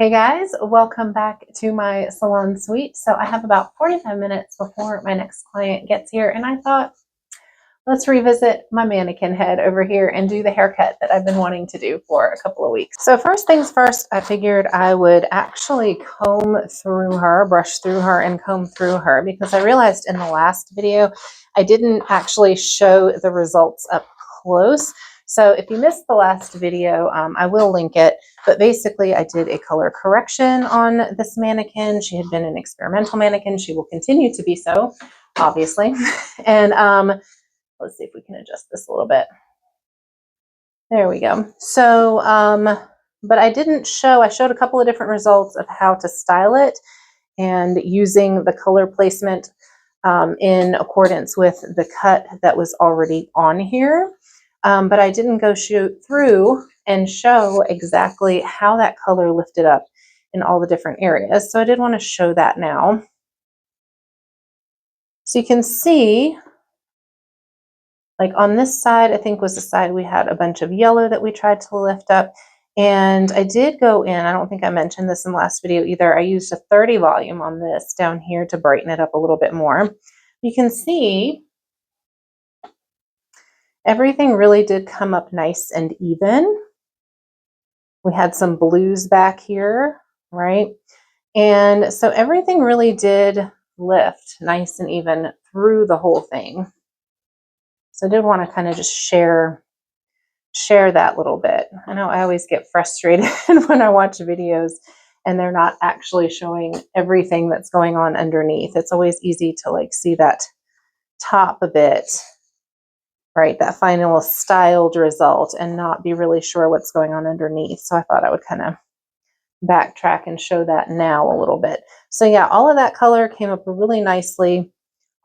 Hey guys, welcome back to my salon suite. So I have about 45 minutes before my next client gets here, and I thought, let's revisit my mannequin head over here and do the haircut that I've been wanting to do for a couple of weeks. So first things first, I figured I would actually brush through her and comb through her, because I realized in the last video, I didn't actually show the results up close. So if you missed the last video, I will link it. But basically, I did a color correction on this mannequin. She had been an experimental mannequin. She will continue to be so, obviously. And let's see if we can adjust this a little bit. There we go. So, but I showed a couple of different results of how to style it and using the color placement in accordance with the cut that was already on here. But I didn't go through and show exactly how that color lifted up in all the different areas. So I did want to show that now. So you can see, like on this side, I think was the side we had a bunch of yellow that we tried to lift up. And I did go in, I don't think I mentioned this in the last video either, I used a 30 volume on this down here to brighten it up a little bit more. You can see everything really did come up nice and even. We had some blues back here, right? And so everything really did lift nice and even through the whole thing. So I did want to kind of just share that little bit. I know I always get frustrated when I watch videos and they're not actually showing everything that's going on underneath. It's always easy to like see that top a bit, right? That final styled result and not be really sure what's going on underneath. So I thought I would kind of backtrack and show that now a little bit. So yeah, all of that color came up really nicely.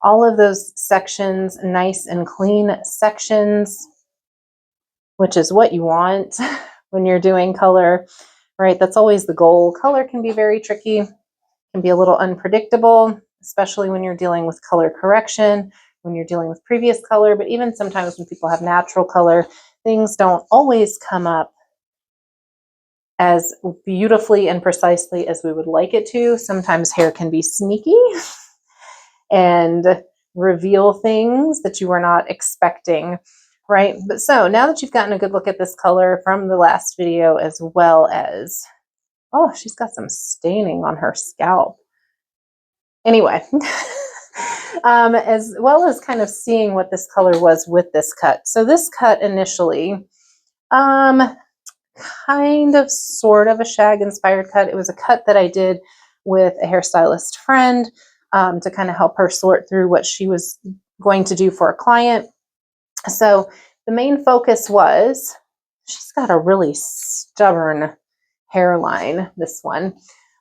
All of those sections, nice and clean sections, which is what you want when you're doing color, right? That's always the goal. Color can be very tricky, can be a little unpredictable, especially when you're dealing with color correction, when you're dealing with previous color, but even sometimes when people have natural color, things don't always come up as beautifully and precisely as we would like it to. Sometimes hair can be sneaky and reveal things that you were not expecting, right? But so now that you've gotten a good look at this color from the last video, as well as, oh, she's got some staining on her scalp. Anyway, as well as kind of seeing what this color was with this cut. So this cut initially, kind of sort of a Shag inspired cut. It was a cut that I did with a hairstylist friend to kind of help her sort through what she was going to do for a client. So the main focus was, she's got a really stubborn hairline, this one.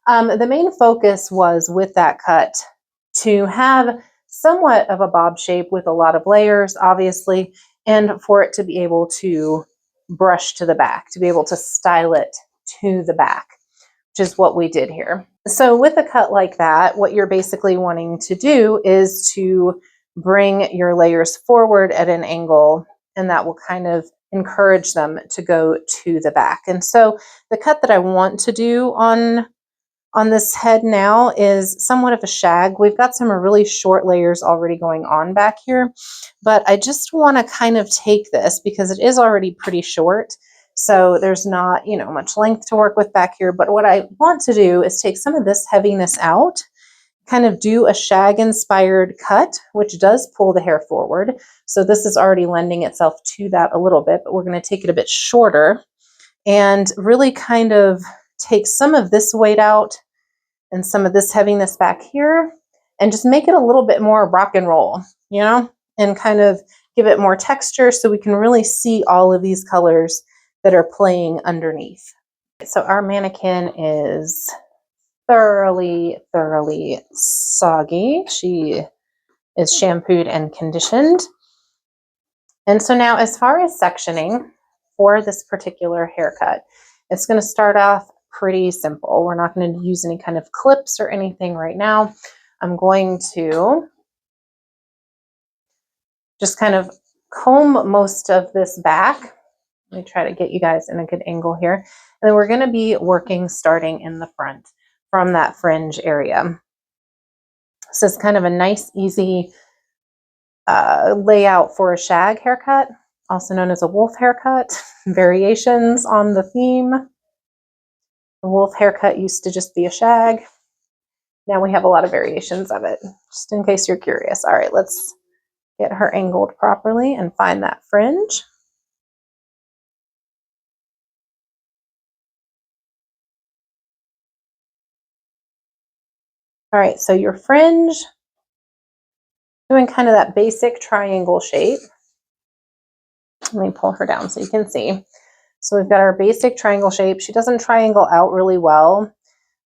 The main focus was with that cut to have somewhat of a bob shape with a lot of layers, obviously, and for it to be able to brush to the back, to be able to style it to the back, which is what we did here. So with a cut like that, what you're basically wanting to do is to bring your layers forward at an angle, and that will kind of encourage them to go to the back. And so the cut that I want to do on this head now is somewhat of a shag. We've got some really short layers already going on back here, but I just want to kind of take this because it is already pretty short. So there's not, much length to work with back here. But what I want to do is take some of this heaviness out, kind of do a shag inspired cut, which does pull the hair forward. So this is already lending itself to that a little bit, but we're going to take it a bit shorter and really kind of take some of this weight out and some of this heaviness back here and just make it a little bit more rock and roll, and kind of give it more texture so we can really see all of these colors that are playing underneath. So our mannequin is thoroughly soggy. She is shampooed and conditioned. And so now as far as sectioning for this particular haircut, it's going to start off pretty simple. We're not going to use any kind of clips or anything right now. I'm going to just kind of comb most of this back Let me try to get you guys in a good angle here. And then we're going to be working starting in the front from that fringe area. This is kind of a nice, easy layout for a shag haircut, also known as a wolf haircut. Variations on the theme. The wolf haircut used to just be a shag. Now we have a lot of variations of it, just in case you're curious. All right, let's get her angled properly and find that fringe. All right, so your fringe, doing kind of that basic triangle shape. Let me pull her down so you can see. So we've got our basic triangle shape. She doesn't triangle out really well.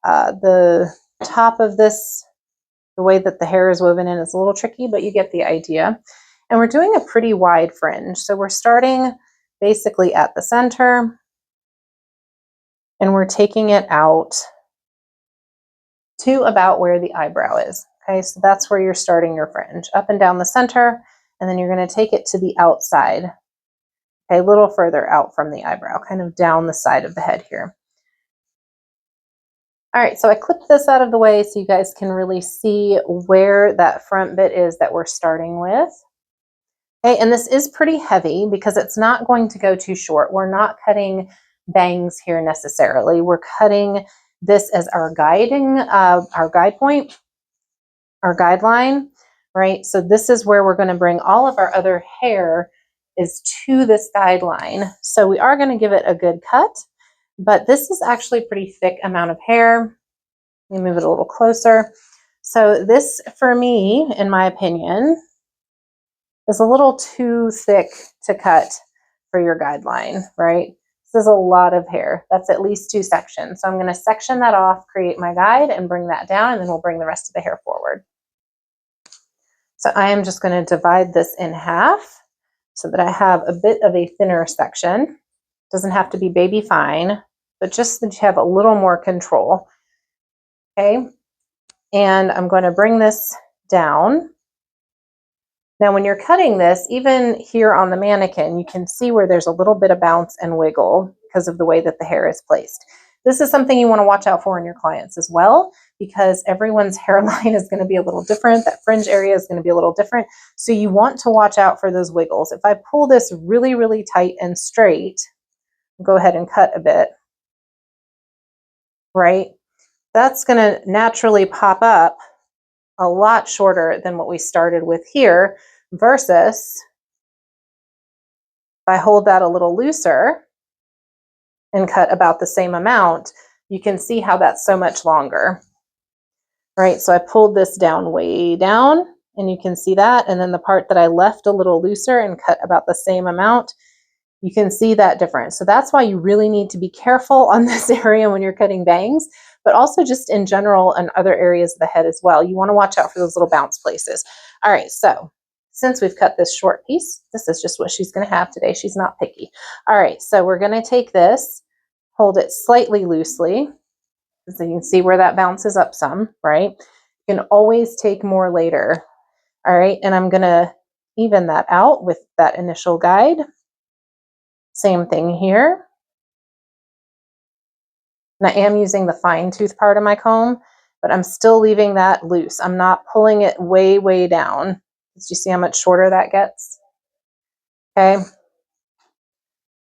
The top of this, the way that the hair is woven in, is a little tricky, but you get the idea. And we're doing a pretty wide fringe. So we're starting basically at the center, and we're taking it out to about where the eyebrow is. Okay, so that's where you're starting your fringe, up and down the center, and then you're going to take it to the outside. Okay, a little further out from the eyebrow, kind of down the side of the head here. All right, so I clipped this out of the way so you guys can really see where that front bit is that we're starting with. Okay, and this is pretty heavy because it's not going to go too short. We're not cutting bangs here necessarily. We're cutting this as our guide point, our guideline, right? So this is where we're going to bring all of our other hair is to this guideline. So we are going to give it a good cut, but this is actually a pretty thick amount of hair. Let me move it a little closer. So this, for me, in my opinion, is a little too thick to cut for your guideline, right? This is a lot of hair. That's at least 2 sections. So I'm going to section that off, create my guide, and bring that down, and then we'll bring the rest of the hair forward. So I am just going to divide this in half so that I have a bit of a thinner section. Doesn't have to be baby fine, but just that you have a little more control. Okay, and I'm going to bring this down. Now, when you're cutting this, even here on the mannequin, you can see where there's a little bit of bounce and wiggle because of the way that the hair is placed. This is something you want to watch out for in your clients as well, because everyone's hairline is going to be a little different. That fringe area is going to be a little different. So you want to watch out for those wiggles. If I pull this really, really tight and straight, go ahead and cut a bit, right? That's going to naturally pop up a lot shorter than what we started with here, versus if I hold that a little looser and cut about the same amount, you can see how that's so much longer, right? So I pulled this down way down, and you can see that. And then the part that I left a little looser and cut about the same amount, you can see that difference. So that's why you really need to be careful on this area when you're cutting bangs, but also just in general and other areas of the head as well. You want to watch out for those little bounce places. All right, so since we've cut this short piece, this is just what she's going to have today. She's not picky. All right, so we're going to take this, hold it slightly loosely, so you can see where that bounces up some, right? You can always take more later. All right, and I'm going to even that out with that initial guide. Same thing here. And I am using the fine tooth part of my comb, but I'm still leaving that loose. I'm not pulling it way, way down. Did you see how much shorter that gets? Okay.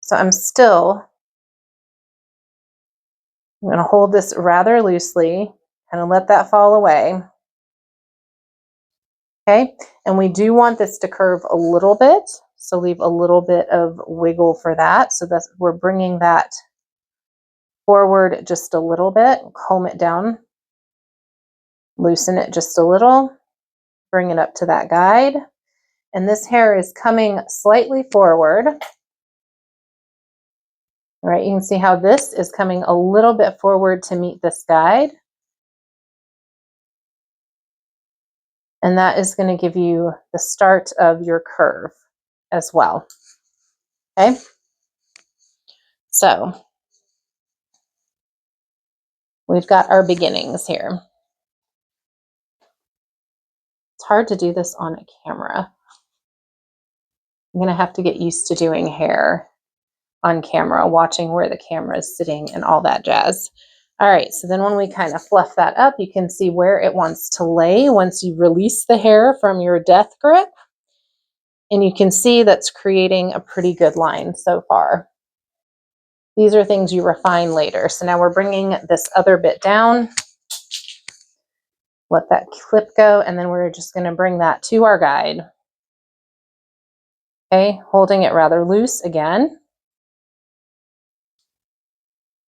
So I'm going to hold this rather loosely and let that fall away. Okay. And we do want this to curve a little bit. So leave a little bit of wiggle for that. So that we're bringing that forward just a little bit, comb it down, loosen it just a little, bring it up to that guide. And this hair is coming slightly forward. All right, you can see how this is coming a little bit forward to meet this guide. And that is going to give you the start of your curve as well. Okay, so we've got our beginnings here. It's hard to do this on a camera. I'm going to have to get used to doing hair on camera, watching where the camera is sitting and all that jazz. All right, so then when we kind of fluff that up, you can see where it wants to lay once you release the hair from your death grip. And you can see that's creating a pretty good line so far. These are things you refine later. So now we're bringing this other bit down. Let that clip go, and then we're just going to bring that to our guide. Okay, holding it rather loose again.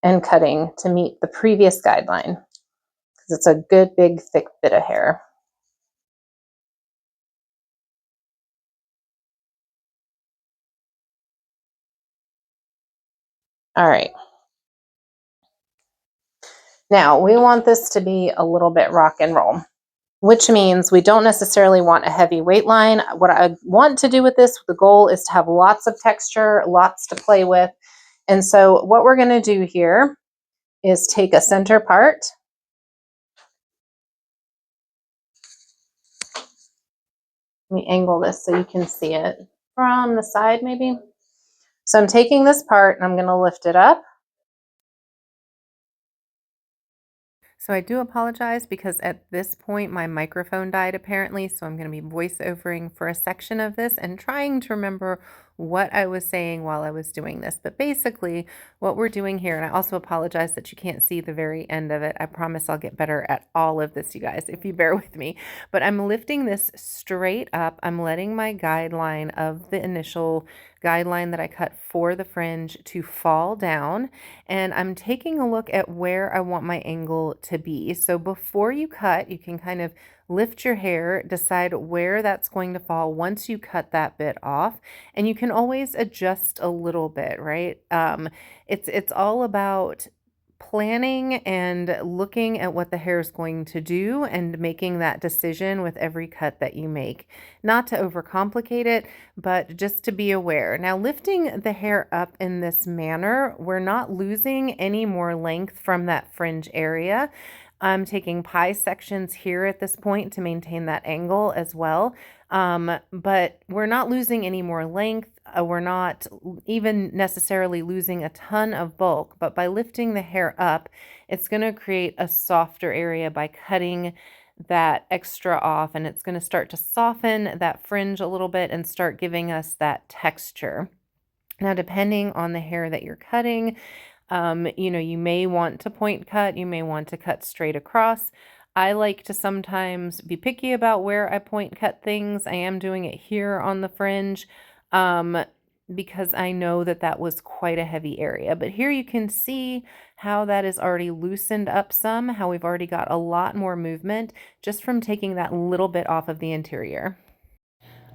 And cutting to meet the previous guideline, because it's a good, big, thick bit of hair. All right. Now, we want this to be a little bit rock and roll, which means we don't necessarily want a heavy weight line. What I want to do with this, the goal is to have lots of texture, lots to play with. And so what we're going to do here is take a center part. Let me angle this so you can see it from the side maybe. So I'm taking this part and I'm going to lift it up. So I do apologize because at this point my microphone died apparently, so I'm going to be voiceovering for a section of this and trying to remember what I was saying while I was doing this. But basically what we're doing here, and I also apologize that you can't see the very end of it. I promise I'll get better at all of this, you guys, if you bear with me. But I'm lifting this straight up. I'm letting my guideline of the initial guideline that I cut for the fringe to fall down, and I'm taking a look at where I want my angle to be. So before you cut, you can kind of lift your hair, decide where that's going to fall once you cut that bit off, and you can always adjust a little bit, right? It's all about planning and looking at what the hair is going to do and making that decision with every cut that you make. Not to overcomplicate it, but just to be aware. Now, lifting the hair up in this manner, we're not losing any more length from that fringe area. I'm taking pie sections here at this point to maintain that angle as well. But we're not losing any more length. We're not even necessarily losing a ton of bulk, but by lifting the hair up, it's going to create a softer area by cutting that extra off, and it's going to start to soften that fringe a little bit and start giving us that texture. Now, depending on the hair that you're cutting, you may want to point cut, you may want to cut straight across. I like to sometimes be picky about where I point cut things. I am doing it here on the fringe because I know that that was quite a heavy area. But here you can see how that is already loosened up some, how we've already got a lot more movement just from taking that little bit off of the interior.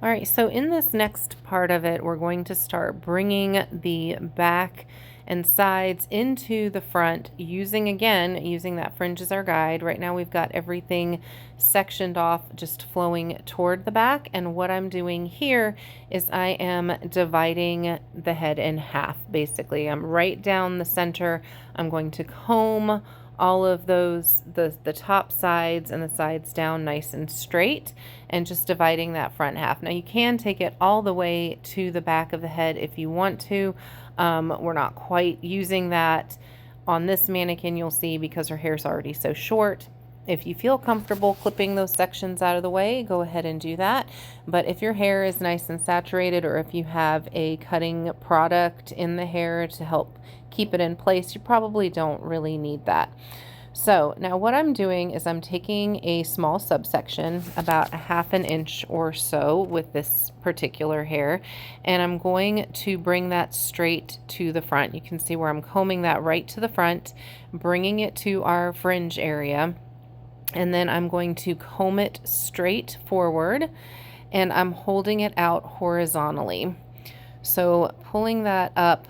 All right, so in this next part of it, we're going to start bringing the back and sides into the front using that fringe as our guide. Right now we've got everything sectioned off, just flowing toward the back. And what I'm doing here is I am dividing the head in half, basically. I'm right down the center. I'm going to comb all of those, the top sides and the sides down nice and straight, and just dividing that front half. Now you can take it all the way to the back of the head if you want to. We're not quite using that on this mannequin, you'll see, because her hair's already so short. If you feel comfortable clipping those sections out of the way, go ahead and do that. But if your hair is nice and saturated, or if you have a cutting product in the hair to help keep it in place, you probably don't really need that. So now what I'm doing is I'm taking a small subsection, about a ½ inch or so with this particular hair, and I'm going to bring that straight to the front. You can see where I'm combing that right to the front, bringing it to our fringe area, and then I'm going to comb it straight forward, and I'm holding it out horizontally. So pulling that up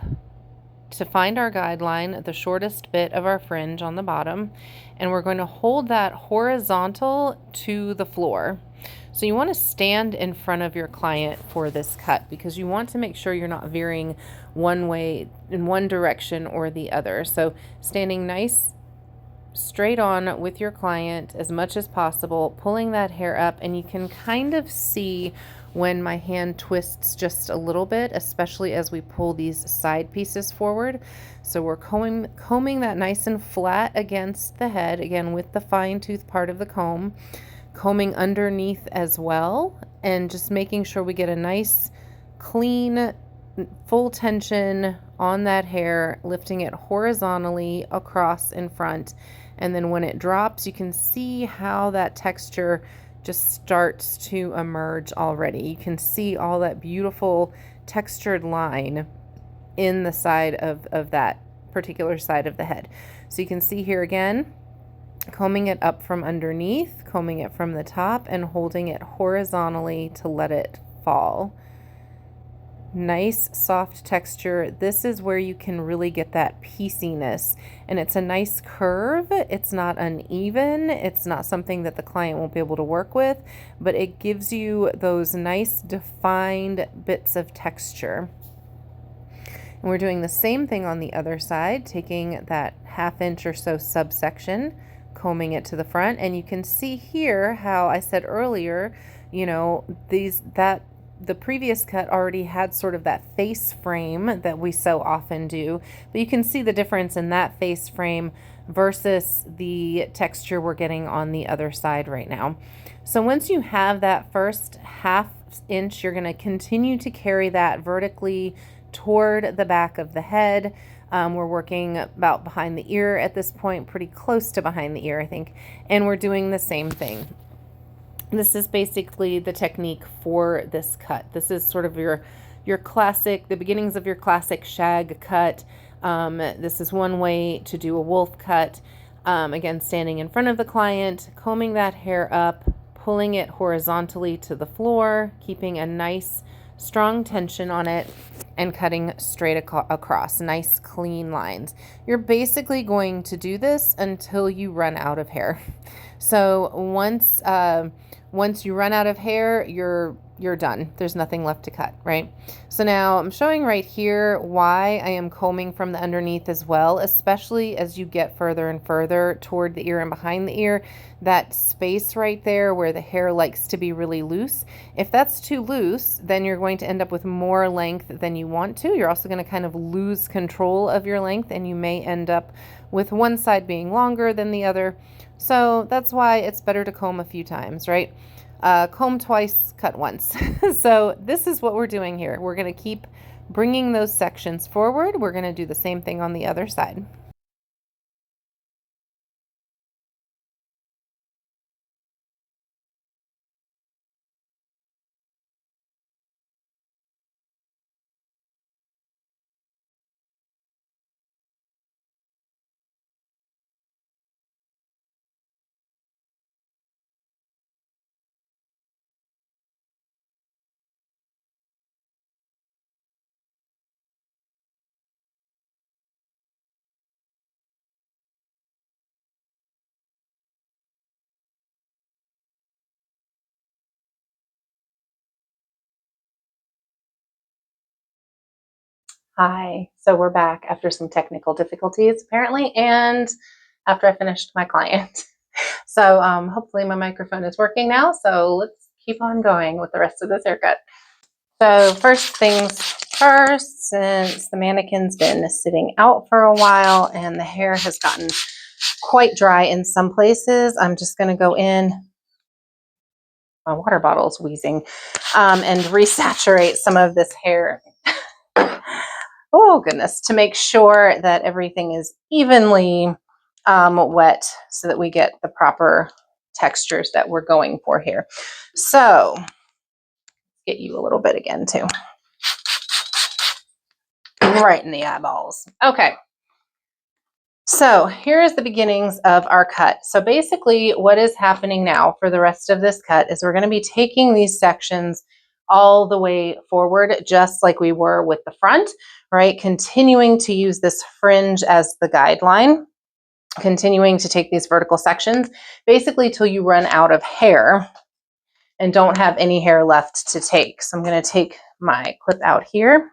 to find our guideline, the shortest bit of our fringe on the bottom, and we're going to hold that horizontal to the floor. So you want to stand in front of your client for this cut, because you want to make sure you're not veering one way in one direction or the other. So standing nice straight on with your client as much as possible, pulling that hair up, and you can kind of see when my hand twists just a little bit, especially as we pull these side pieces forward. So we're combing that nice and flat against the head, again with the fine tooth part of the comb, combing underneath as well, and just making sure we get a nice clean full tension on that hair, lifting it horizontally across in front. And then when it drops, you can see how that texture just starts to emerge already. You can see all that beautiful textured line in the side of that particular side of the head. So you can see here again, combing it up from underneath, combing it from the top, and holding it horizontally to let it fall. Nice soft texture. This is where you can really get that pieciness, and it's a nice curve. It's not uneven. It's not something that the client won't be able to work with, but it gives you those nice defined bits of texture. And we're doing the same thing on the other side, taking that 1/2 inch or so subsection, combing it to the front, and you can see here how I said earlier, you know, the previous cut already had sort of that face frame that we so often do, but you can see the difference in that face frame versus the texture we're getting on the other side right now. So once you have that first 1/2 inch, you're going to continue to carry that vertically toward the back of the head. We're working about behind the ear at this point, pretty close to behind the ear, I think, and we're doing the same thing. This is basically the technique for this cut. This is sort of your classic, the beginnings of your classic shag cut. This is one way to do a wolf cut. Again, standing in front of the client, combing that hair up, pulling it horizontally to the floor, keeping a nice strong tension on it, and cutting straight across, nice clean lines. You're basically going to do this until you run out of hair. So once you run out of hair, you're done. There's nothing left to cut, right? So now I'm showing right here why I am combing from the underneath as well, especially as you get further and further toward the ear and behind the ear. That space right there where the hair likes to be really loose. If that's too loose, then you're going to end up with more length than you want to. You're also going to kind of lose control of your length, and you may end up with one side being longer than the other. So that's why it's better to comb a few times, right? Comb twice, cut once. So this is what we're doing here. We're going to keep bringing those sections forward. We're going to do the same thing on the other side. Hi. So we're back after some technical difficulties, apparently, and after I finished my client. So hopefully my microphone is working now. So let's keep on going with the rest of this haircut. So first things first, since the mannequin's been sitting out for a while and the hair has gotten quite dry in some places, I'm just going to go in. My water bottle's wheezing, and resaturate some of this hair. Oh goodness, to make sure that everything is evenly wet so that we get the proper textures that we're going for here. So get you a little bit again too. Right in the eyeballs. Okay. So here is the beginnings of our cut. So basically what is happening now for the rest of this cut is we're going to be taking these sections all the way forward, just like we were with the front, right? Continuing to use this fringe as the guideline, continuing to take these vertical sections, basically till you run out of hair and don't have any hair left to take. So I'm going to take my clip out here.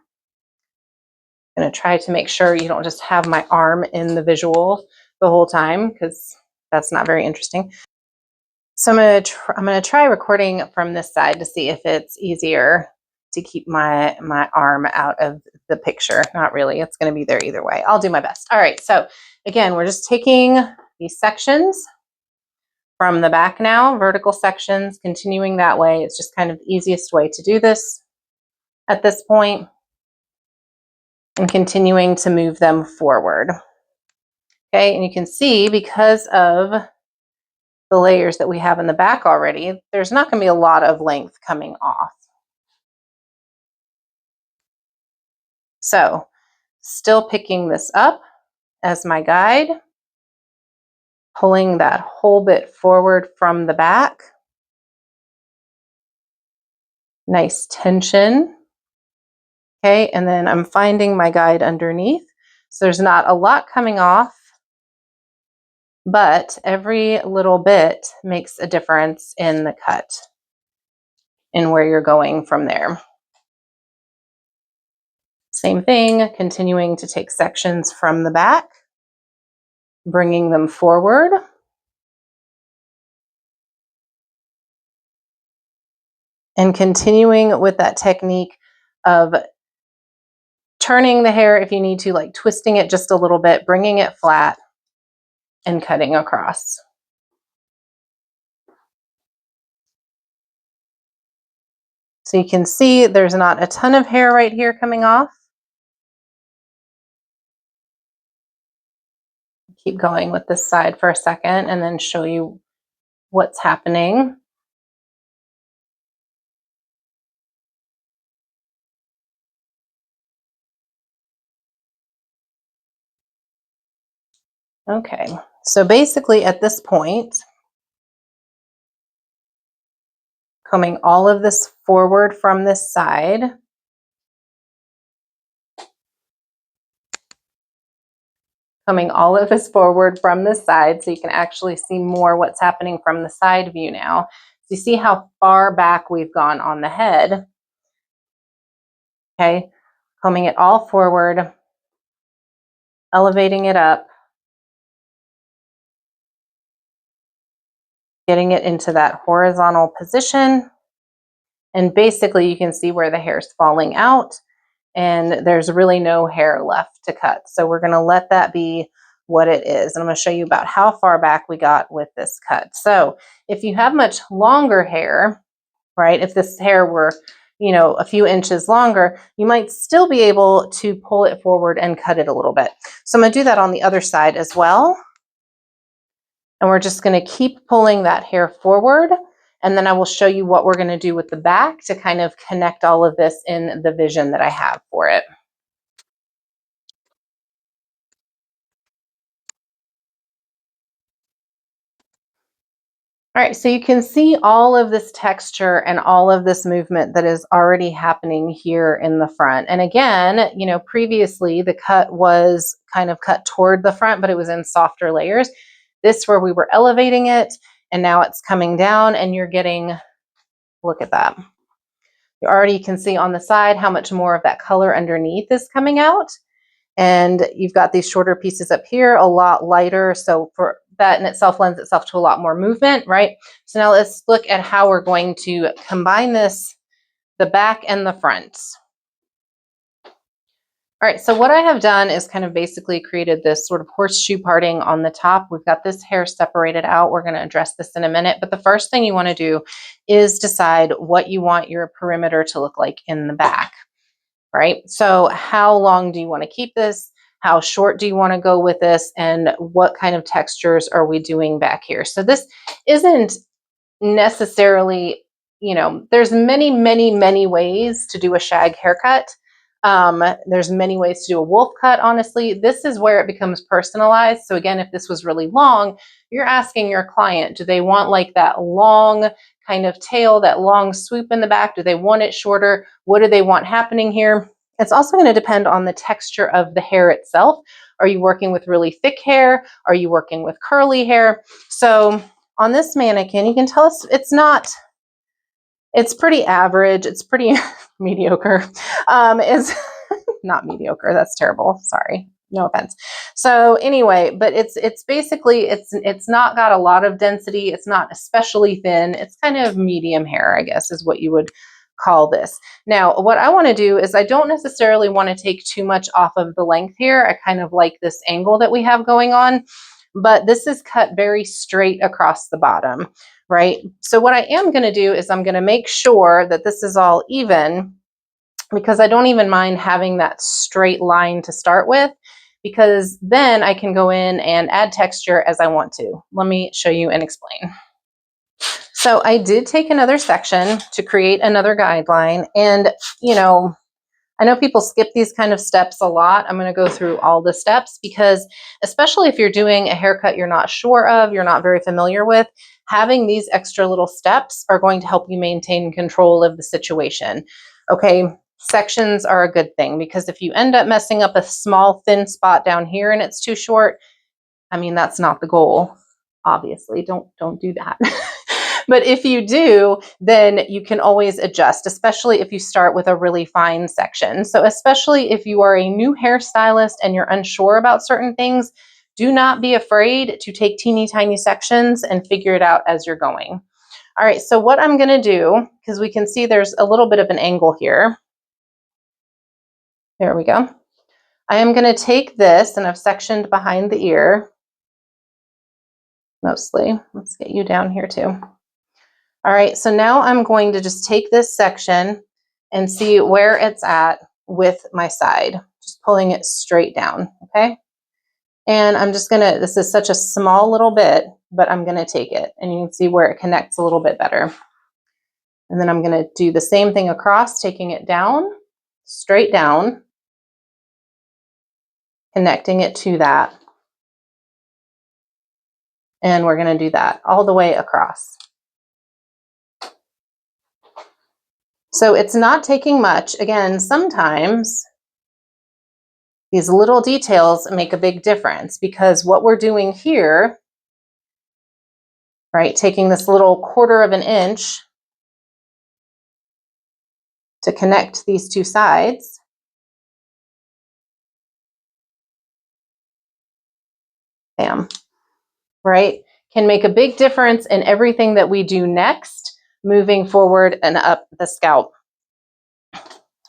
I'm going to try to make sure you don't just have my arm in the visual the whole time because that's not very interesting. So I'm gonna try recording from this side to see if it's easier to keep my arm out of the picture. Not really, it's gonna be there either way. I'll do my best. All right, so again, we're just taking these sections from the back now, vertical sections, continuing that way. It's just kind of the easiest way to do this at this point, and continuing to move them forward. Okay, and you can see because of the layers that we have in the back already, there's not going to be a lot of length coming off. So still picking this up as my guide, pulling that whole bit forward from the back. Nice tension. Okay, and then I'm finding my guide underneath. So there's not a lot coming off, but every little bit makes a difference in the cut and where you're going from there. Same thing, continuing to take sections from the back, bringing them forward. And continuing with that technique of turning the hair if you need to, like twisting it just a little bit, bringing it flat, and cutting across. So you can see there's not a ton of hair right here coming off. Keep going with this side for a second and then show you what's happening. Okay, so basically at this point, combing all of this forward from this side, coming all of this forward from this side so you can actually see more what's happening from the side view now. So you see how far back we've gone on the head. Okay, combing it all forward, elevating it up, getting it into that horizontal position. And basically you can see where the hair is falling out and there's really no hair left to cut. So we're gonna let that be what it is. And I'm gonna show you about how far back we got with this cut. So if you have much longer hair, right, if this hair were, you know, a few inches longer, you might still be able to pull it forward and cut it a little bit. So I'm gonna do that on the other side as well. And we're just gonna keep pulling that hair forward. And then I will show you what we're gonna do with the back to kind of connect all of this in the vision that I have for it. All right, so you can see all of this texture and all of this movement that is already happening here in the front. And again, you know, previously the cut was kind of cut toward the front, but it was in softer layers. This where we were elevating it, and now it's coming down and you're getting, look at that. You already can see on the side how much more of that color underneath is coming out. And you've got these shorter pieces up here, a lot lighter. So for that in itself lends itself to a lot more movement, right? So now let's look at how we're going to combine this, the back and the front. All right, so what I have done is kind of basically created this sort of horseshoe parting on the top. We've got this hair separated out. We're going to address this in a minute. But the first thing you want to do is decide what you want your perimeter to look like in the back, right? So how long do you want to keep this? How short do you want to go with this? And what kind of textures are we doing back here? So this isn't necessarily, you know, there's many ways to do a shag haircut. There's many ways to do a wolf cut, honestly. This is where it becomes personalized. So again, if this was really long, you're asking your client, do they want like that long kind of tail, that long swoop in the back? Do they want it shorter? What do they want happening here? It's also going to depend on the texture of the hair itself. Are you working with really thick hair? Are you working with curly hair? So on this mannequin, you can tell us it's pretty average. It's pretty mediocre. It's not mediocre. That's terrible. Sorry. No offense. So anyway, but it's basically it's not got a lot of density. It's not especially thin. It's kind of medium hair, I guess, is what you would call this. Now, what I want to do is I don't necessarily want to take too much off of the length here. I kind of like this angle that we have going on, but this is cut very straight across the bottom, right? So what I am going to do is I'm going to make sure that this is all even, because I don't even mind having that straight line to start with, because then I can go in and add texture as I want to. Let me show you and explain. So I did take another section to create another guideline, and you know, I know people skip these kind of steps a lot. I'm going to go through all the steps because, especially if you're doing a haircut you're not sure of, you're not very familiar with, having these extra little steps are going to help you maintain control of the situation. Okay, sections are a good thing, because if you end up messing up a small thin spot down here and it's too short, I mean, that's not the goal. Obviously, don't do that. But if you do, then you can always adjust, especially if you start with a really fine section. So especially if you are a new hairstylist and you're unsure about certain things, do not be afraid to take teeny tiny sections and figure it out as you're going. All right, so what I'm going to do, because we can see there's a little bit of an angle here. There we go. I am going to take this, and I've sectioned behind the ear mostly. Let's get you down here too. All right, so now I'm going to just take this section and see where it's at with my side, just pulling it straight down, okay? And I'm just gonna, this is such a small little bit, but I'm gonna take it, and you can see where it connects a little bit better. And then I'm gonna do the same thing across, taking it down, straight down, connecting it to that. And we're gonna do that all the way across. So it's not taking much. Again, sometimes these little details make a big difference, because what we're doing here, right, taking this little 1/4 of an inch to connect these two sides, bam, right, can make a big difference in everything that we do next, moving forward and up the scalp.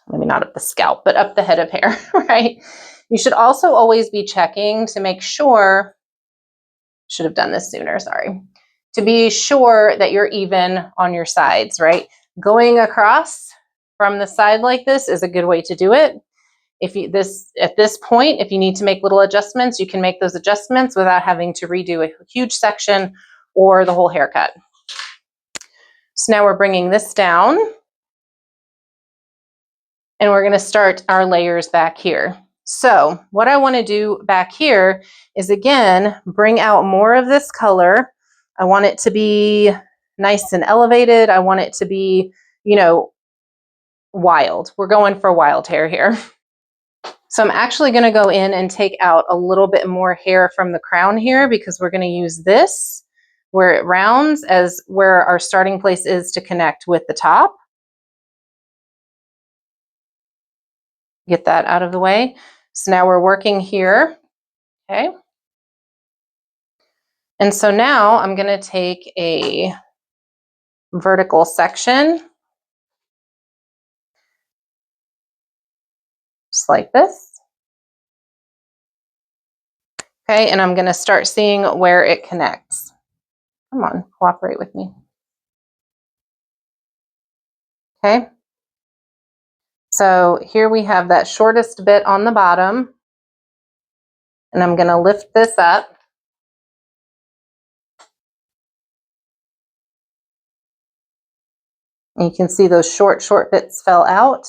Maybe not up the scalp, but up the head of hair, right? You should also always be checking to make sure, should have done this sooner, sorry, to be sure that you're even on your sides, right? Going across from the side like this is a good way to do it. If you at this point, if you need to make little adjustments, you can make those adjustments without having to redo a huge section or the whole haircut. So now we're bringing this down, and we're going to start our layers back here. So what I want to do back here is, again, bring out more of this color. I want it to be nice and elevated. I want it to be, you know, wild. We're going for wild hair here. So I'm actually going to go in and take out a little bit more hair from the crown here, because we're going to use this where it rounds as where our starting place is to connect with the top. Get that out of the way. So now we're working here, okay? And so now I'm going to take a vertical section, just like this. Okay, and I'm going to start seeing where it connects. Come on, cooperate with me. Okay. So here we have that shortest bit on the bottom, and I'm going to lift this up. And you can see those short bits fell out.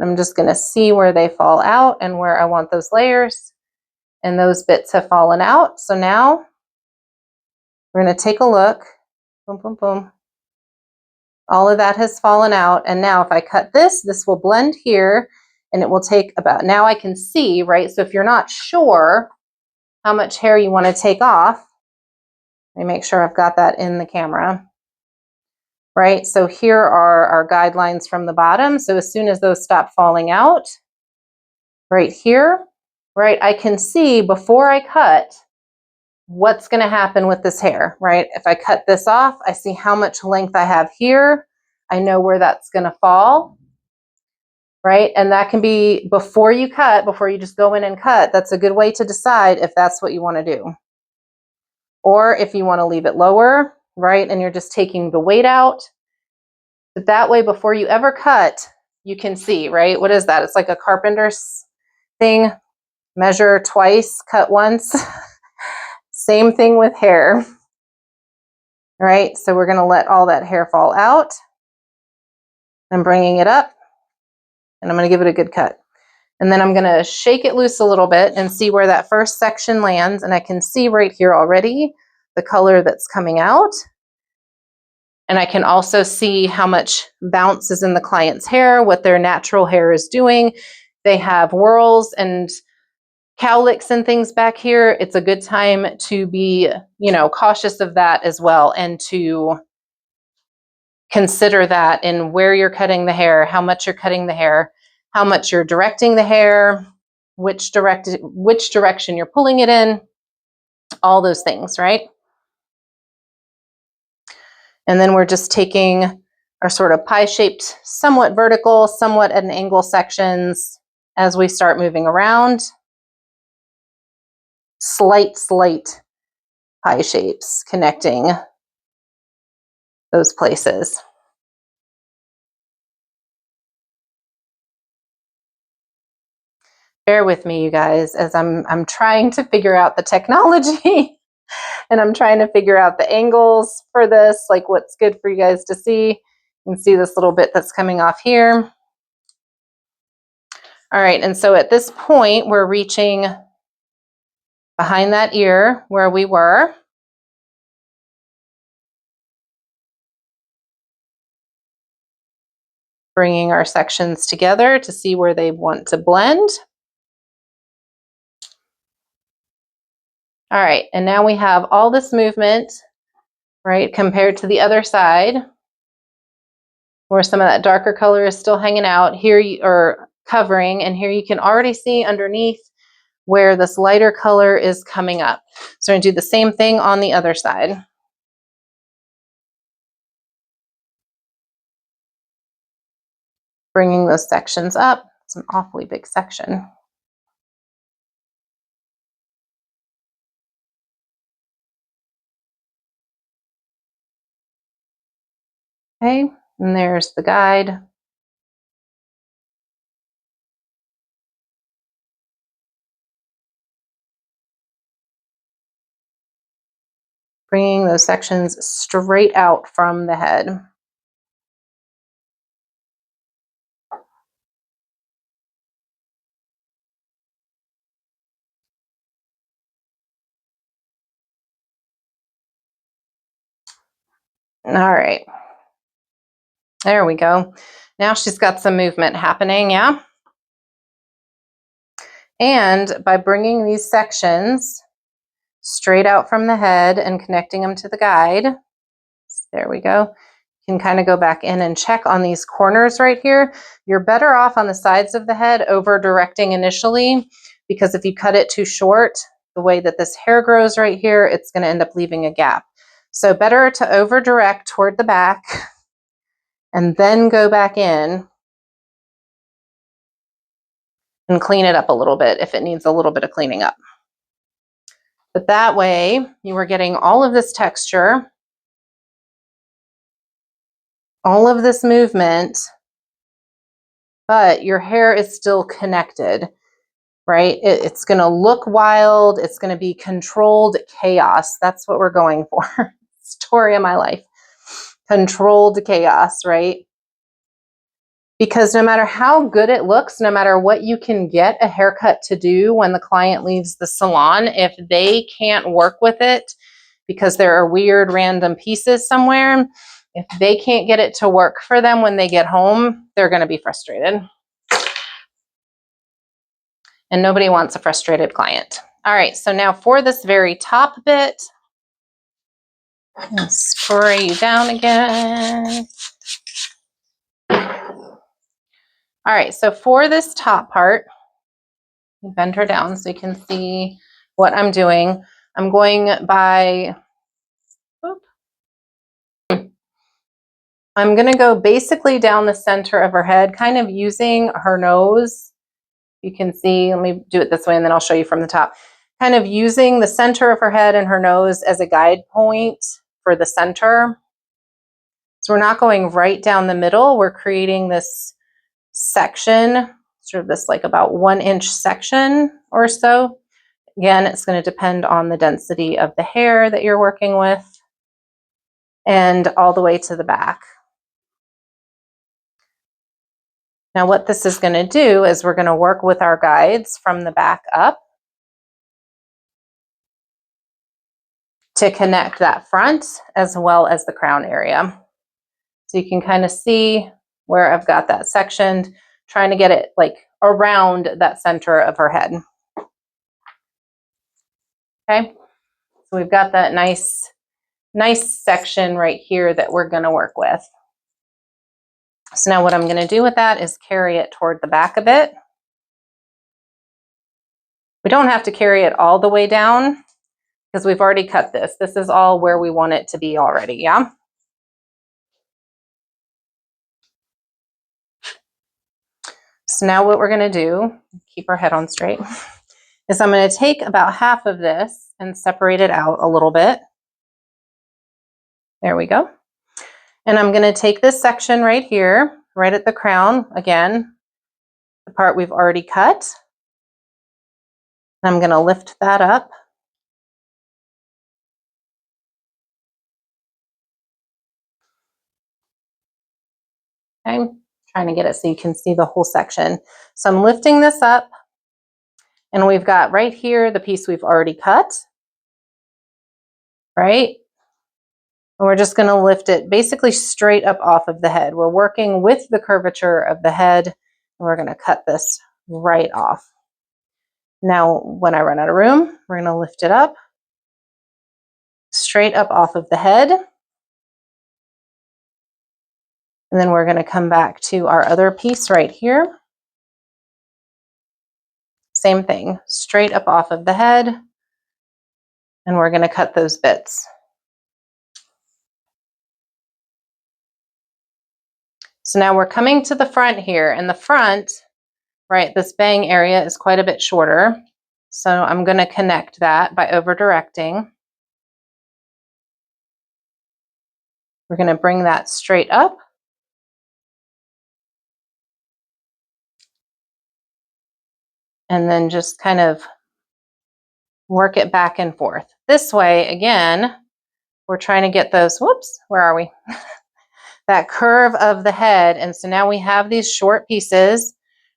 I'm just going to see where they fall out and where I want those layers. And those bits have fallen out. So now we're going to take a look. Boom, boom, boom. All of that has fallen out. And now if I cut this, this will blend here, and it will take about, now I can see, right? So if you're not sure how much hair you want to take off, let me make sure I've got that in the camera, right? So here are our guidelines from the bottom. So as soon as those stop falling out, right here, right? I can see before I cut what's going to happen with this hair, right? If I cut this off, I see how much length I have here. I know where that's going to fall, right? And that can be before you cut, before you just go in and cut. That's a good way to decide if that's what you want to do. Or if you want to leave it lower, right? And you're just taking the weight out. But that way, before you ever cut, you can see, right? What is that? It's like a carpenter's thing. Measure twice, cut once. Same thing with hair. All right, so we're going to let all that hair fall out. I'm bringing it up, and I'm going to give it a good cut. And then I'm going to shake it loose a little bit and see where that first section lands. And I can see right here already the color that's coming out. And I can also see how much bounce is in the client's hair, what their natural hair is doing. They have whorls and cowlicks and things back here. It's a good time to be, cautious of that as well, and to consider that in where you're cutting the hair, how much you're cutting the hair, how much you're directing the hair, which direction you're pulling it in, all those things, right? And then we're just taking our sort of pie-shaped, somewhat vertical, somewhat at an angle sections as we start moving around. Slight pie shapes connecting those places. Bear with me, you guys, as I'm trying to figure out the technology and I'm trying to figure out the angles for this, like what's good for you guys to see. You can see this little bit that's coming off here. All right, and so at this point, we're reaching behind that ear where we were. Bringing our sections together to see where they want to blend. All right, and now we have all this movement, right, compared to the other side, where some of that darker color is still hanging out. Here you are covering, and here you can already see underneath where this lighter color is coming up. So we're gonna do the same thing on the other side. Bringing those sections up. It's an awfully big section. Okay, and there's the guide. Bringing those sections straight out from the head. All right. There we go. Now she's got some movement happening, yeah? And by bringing these sections straight out from the head and connecting them to the guide, there we go. You can kind of go back in and check on these corners right here. You're better off on the sides of the head over directing initially, because if you cut it too short, the way that this hair grows right here, it's going to end up leaving a gap. So better to over direct toward the back and then go back in and clean it up a little bit if it needs a little bit of cleaning up. But that way you are getting all of this texture, all of this movement, but your hair is still connected, right? It's going to look wild. It's going to be controlled chaos. That's what we're going for. Story of my life. Controlled chaos, right? Because no matter how good it looks, no matter what you can get a haircut to do when the client leaves the salon, if they can't work with it because there are weird random pieces somewhere, if they can't get it to work for them when they get home, they're going to be frustrated. And nobody wants a frustrated client. All right, so now for this very top bit, I'll spray you down again. All right, so for this top part, Bend her down so you can see what I'm doing. I'm going by, I'm going to go basically down the center of her head, kind of using her nose. You can see, let me do it this way and then I'll show you from the top. Kind of using the center of her head and her nose as a guide point for the center. So we're not going right down the middle. We're creating this section, sort of this like about 1 inch section or so. Again, it's going to depend on the density of the hair that you're working with, and all the way to the back. Now what this is going to do is we're going to work with our guides from the back up to connect that front as well as the crown area. So you can kind of see where I've got that sectioned, trying to get it like around that center of her head. Okay, so we've got that nice section right here that we're going to work with. So now what I'm going to do with that is carry it toward the back a bit. We don't have to carry it all the way down because we've already cut this. This is all where we want it to be already, yeah? So now what we're going to do, keep our head on straight, is I'm going to take about half of this and separate it out a little bit. There we go. And I'm going to take this section right here, right at the crown, again, the part we've already cut. I'm going to lift that up. Okay, trying to get it so you can see the whole section. So I'm lifting this up, and we've got right here the piece we've already cut, right? And we're just going to lift it basically straight up off of the head. We're working with the curvature of the head, and we're going to cut this right off. Now, when I run out of room, we're going to lift it up, straight up off of the head. And then we're going to come back to our other piece right here. Same thing, straight up off of the head. And we're going to cut those bits. So now we're coming to the front here, and the front, right, this bang area is quite a bit shorter. So I'm going to connect that by over directing. We're going to bring that straight up. And then just kind of work it back and forth. This way, again, we're trying to get those, whoops, where are we? That curve of the head. And so now we have these short pieces,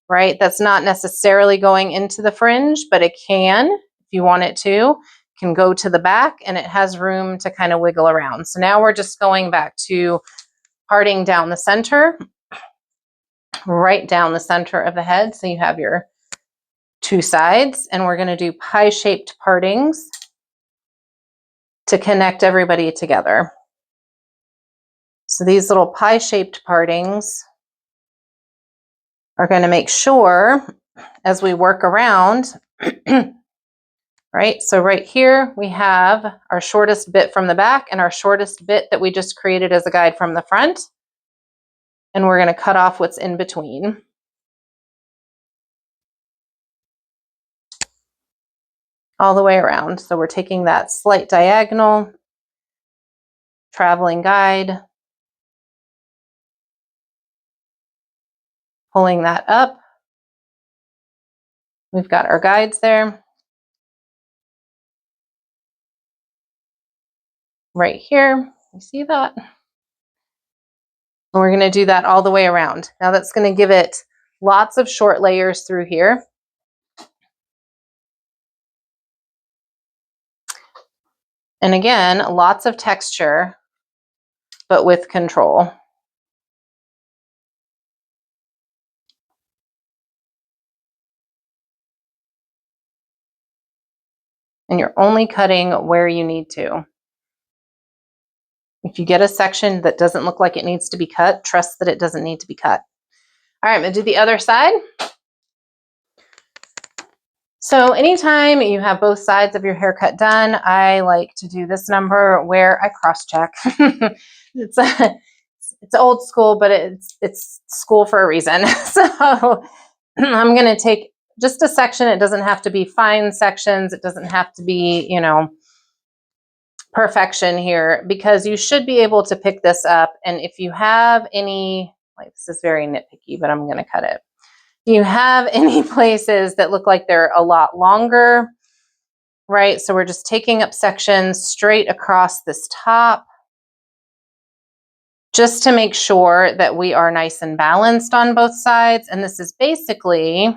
right? That's not necessarily going into the fringe, but it can, if you want it to, can go to the back, and it has room to kind of wiggle around. So now we're just going back to parting down the center, right down the center of the head. So you have your two sides, and we're going to do pie-shaped partings to connect everybody together. So these little pie-shaped partings are going to make sure as we work around, right? So right here we have our shortest bit from the back and our shortest bit that we just created as a guide from the front. And we're going to cut off what's in between. All the way around. So we're taking that slight diagonal, traveling guide, pulling that up. We've got our guides there. Right here, you see that? And we're going to do that all the way around. Now that's going to give it lots of short layers through here. And again, lots of texture, but with control. And you're only cutting where you need to. If you get a section that doesn't look like it needs to be cut, trust that it doesn't need to be cut. All right, I'm going to do the other side. So anytime you have both sides of your haircut done, I like to do this number where I cross check. it's it's old school, but it's school for a reason. So I'm going to take just a section. It doesn't have to be fine sections. It doesn't have to be, perfection here, because you should be able to pick this up. And if you have any, like, this is very nitpicky, but I'm going to cut it. If you have any places that look like they're a lot longer, right? So we're just taking up sections straight across this top, just to make sure that we are nice and balanced on both sides. And this is basically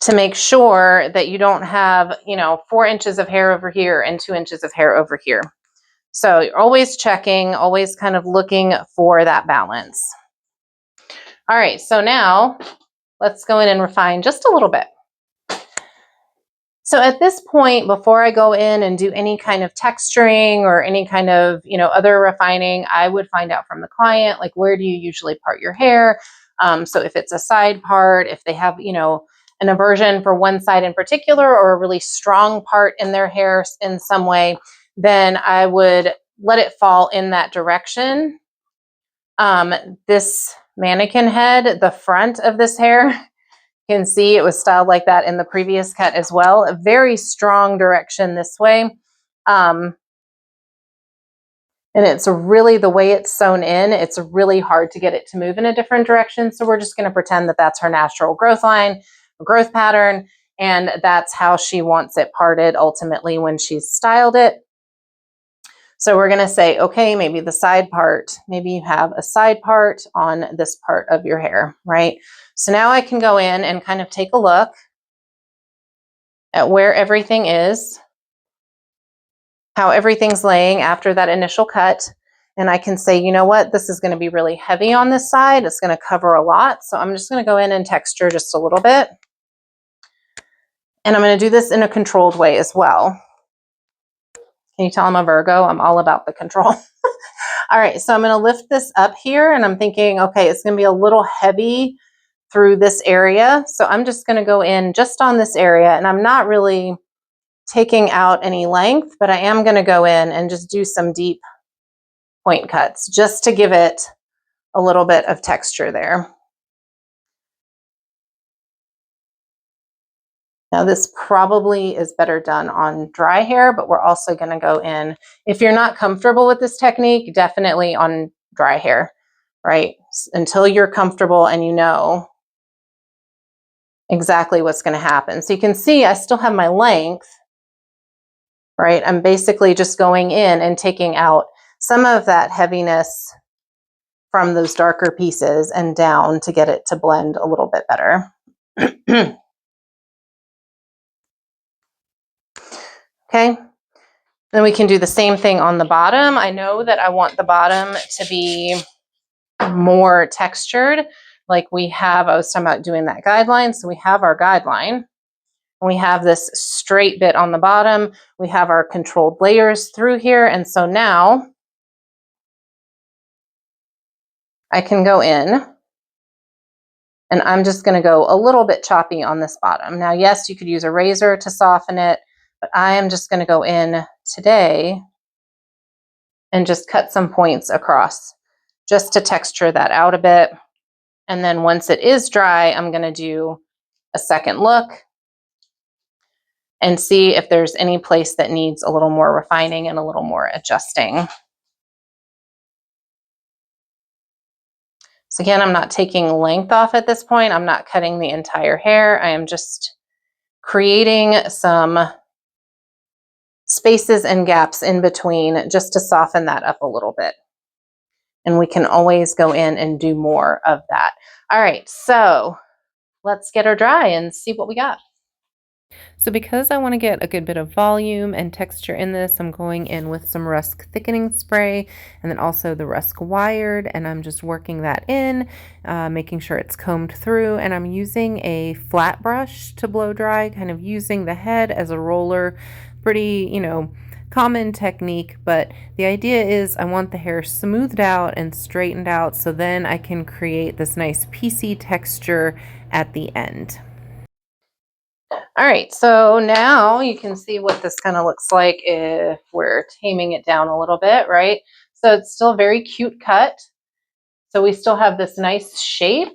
to make sure that you don't have, 4 inches of hair over here and 2 inches of hair over here. So you're always checking, always kind of looking for that balance. All right, so now let's go in and refine just a little bit. So at this point, before I go in and do any kind of texturing or any kind of, other refining, I would find out from the client, like, where do you usually part your hair? So if it's a side part, if they have, an aversion for one side in particular, or a really strong part in their hair in some way, then I would let it fall in that direction. This mannequin head, the front of this hair, you can see it was styled like that in the previous cut as well. A very strong direction this way. And it's really, the way it's sewn in, it's really hard to get it to move in a different direction. So we're just going to pretend that that's her natural growth line, growth pattern, and that's how she wants it parted ultimately when she's styled it. So we're going to say, okay, maybe the side part, maybe you have a side part on this part of your hair, right? So now I can go in and kind of take a look at where everything is, how everything's laying after that initial cut. And I can say, you know what, this is going to be really heavy on this side. It's going to cover a lot. So I'm just going to go in and texture just a little bit. And I'm going to do this in a controlled way as well. Can you tell I'm a Virgo? I'm all about the control. All right, so I'm going to lift this up here, and I'm thinking, okay, it's going to be a little heavy through this area. So I'm just going to go in just on this area, and I'm not really taking out any length, but I am going to go in and just do some deep point cuts just to give it a little bit of texture there. Now this probably is better done on dry hair, but we're also going to go in, if you're not comfortable with this technique, definitely on dry hair, right? Until you're comfortable and you know exactly what's going to happen. So you can see I still have my length, right? I'm basically just going in and taking out some of that heaviness from those darker pieces and down to get it to blend a little bit better. Okay, then we can do the same thing on the bottom. I know that I want the bottom to be more textured, like we have, I was talking about doing that guideline. So we have our guideline. We have this straight bit on the bottom. We have our controlled layers through here. And so now I can go in and I'm just going to go a little bit choppy on this bottom. Now, yes, you could use a razor to soften it, but I am just going to go in today and just cut some points across just to texture that out a bit. And then once it is dry, I'm going to do a second look and see if there's any place that needs a little more refining and a little more adjusting. So again, I'm not taking length off at this point. I'm not cutting the entire hair. I am just creating some spaces and gaps in between just to soften that up a little bit. And we can always go in and do more of that. All right, so let's get her dry and see what we got. So because I want to get a good bit of volume and texture in this, I'm going in with some Rusk thickening spray and then also the Rusk wired, and I'm just working that in, making sure it's combed through, and I'm using a flat brush to blow dry, kind of using the head as a roller, pretty, common technique, but the idea is I want the hair smoothed out and straightened out so then I can create this nice piecey texture at the end. All right, so now you can see what this kind of looks like if we're taming it down a little bit, right? So it's still a very cute cut. So we still have this nice shape,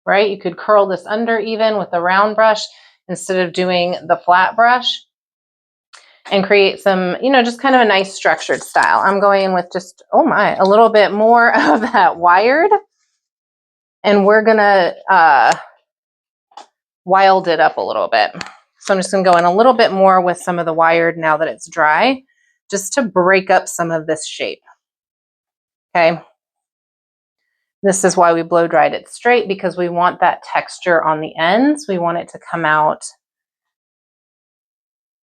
right? You could curl this under even with a round brush instead of doing the flat brush and create some, just kind of a nice structured style. I'm going in with just, oh my, a little bit more of that wired. And we're gonna wild it up a little bit. So I'm just gonna go in a little bit more with some of the wired now that it's dry, just to break up some of this shape, okay? This is why we blow dried it straight, because we want that texture on the ends. We want it to come out.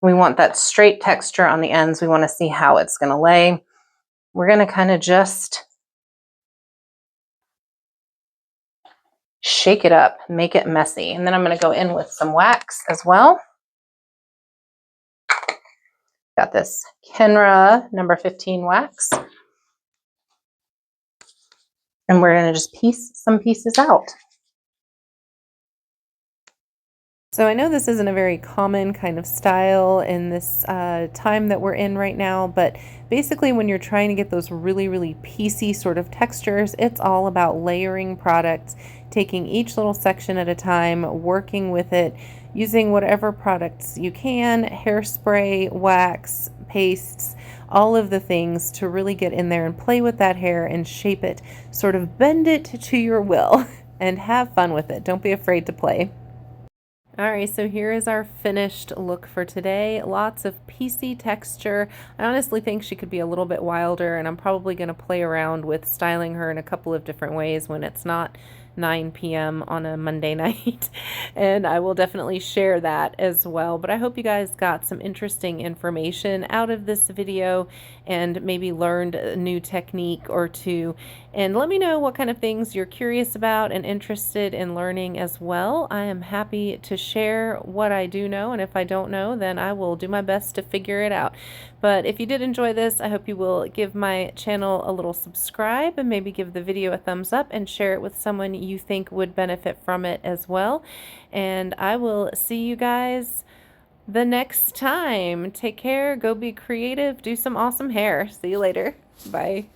We want that straight texture on the ends. We want to see how it's going to lay. We're going to kind of just shake it up, make it messy. And then I'm going to go in with some wax as well. Got this Kenra number 15 wax. And we're going to just piece some pieces out. So I know this isn't a very common kind of style in this time that we're in right now, but basically when you're trying to get those really, really piecey sort of textures, it's all about layering products, taking each little section at a time, working with it, using whatever products you can, hairspray, wax, pastes, all of the things to really get in there and play with that hair and shape it, sort of bend it to your will and have fun with it. Don't be afraid to play. All right, so here is our finished look for today. Lots of piecey texture. I honestly think she could be a little bit wilder, and I'm probably going to play around with styling her in a couple of different ways when it's not 9 p.m. on a Monday night. And I will definitely share that as well. But I hope you guys got some interesting information out of this video and maybe learned a new technique or two. And let me know what kind of things you're curious about and interested in learning as well. I am happy to share what I do know, and if I don't know, then I will do my best to figure it out. But if you did enjoy this, I hope you will give my channel a little subscribe and maybe give the video a thumbs up and share it with someone you think would benefit from it as well. And I will see you guys the next time. Take care, go be creative, do some awesome hair. See you later. Bye.